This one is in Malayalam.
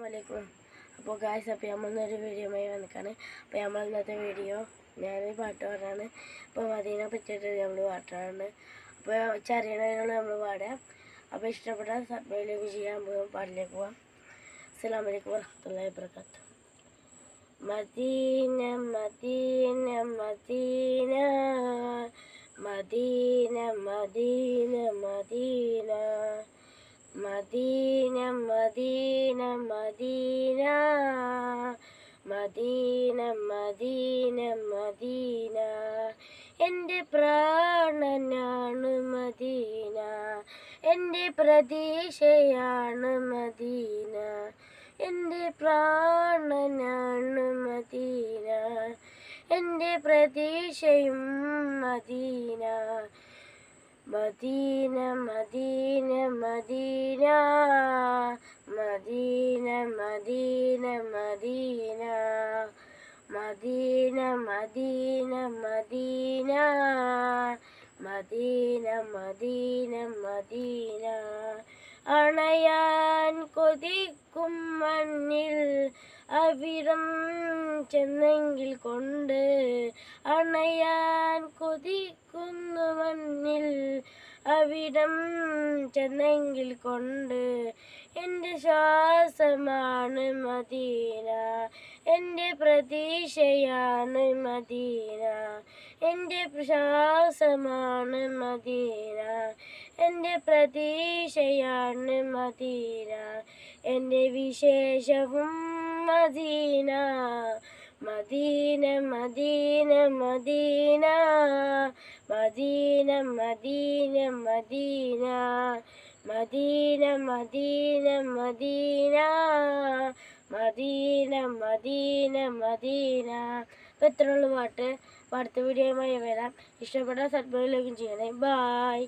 അസ്സലാമലൈക്കും. അപ്പോൾ ഗായ്സ്, അപ്പോൾ നമ്മളൊരു വീഡിയോയുമായി വന്നിക്കാണ്. അപ്പോൾ നമ്മൾ ഇന്നത്തെ വീഡിയോ ഞാനൊരു പാട്ട് പാടാണ്. അപ്പോൾ മദീനെ പറ്റിയിട്ട് നമ്മൾ പാട്ടാണ്. അപ്പോൾ ചെറിയതിനോട് നമ്മൾ പാടാം. അപ്പോൾ ഇഷ്ടപ്പെട്ട സബ്സ്ക്രൈബ് ചെയ്യാൻ പോകാം, പാട്ടിലേക്ക് പോകാം. അസ്സലാമലൈക്കും വറഹ്മത്തുള്ളാഹി വബറകാതുഹു. Medina Medina Medina Medina Medina Medina Medina Medina Medina Medina Medina Medina എൻ്റെ പ്രാണനാണ് മദീന, എൻ്റെ പ്രതീക്ഷയാണ് മദീന, എൻ്റെ പ്രാണനാണ് മദീന, എൻ്റെ പ്രതീക്ഷയും Medina. Medina Medina Medina Medina Medina Medina Medina Medina Medina Medina Medina Medina അണയാൻ കൊതിക്കും മണ്ണിൽ അവിടം ചെന്നെങ്കിൽ കൊണ്ട്, അണയാൻ കൊതിക്കുന്നു മണ്ണിൽ അവിടം ചെന്നെങ്കിൽ കൊണ്ട്, എൻ്റെ ശ്വാസമാണ് മദീന, എൻ്റെ പ്രതീക്ഷയാണ് മദീന, എൻ്റെ ശ്വാസമാണ് മദീന, എൻ്റെ പ്രതീക്ഷയാണ് മദീന, എൻ്റെ വിശേഷവും Medina. Medina Medina Medina Medina Medina Medina Medina Medina Medina Medina Medina Medina. അപ്പോൾ ഇത്രയുള്ള പാട്ട് അടുത്ത വീഡിയോയുമായി വരാം. ഇഷ്ടപ്പെട്ട സബ്സ്ക്രൈബ് ചെയ്യണേ. ബായ്.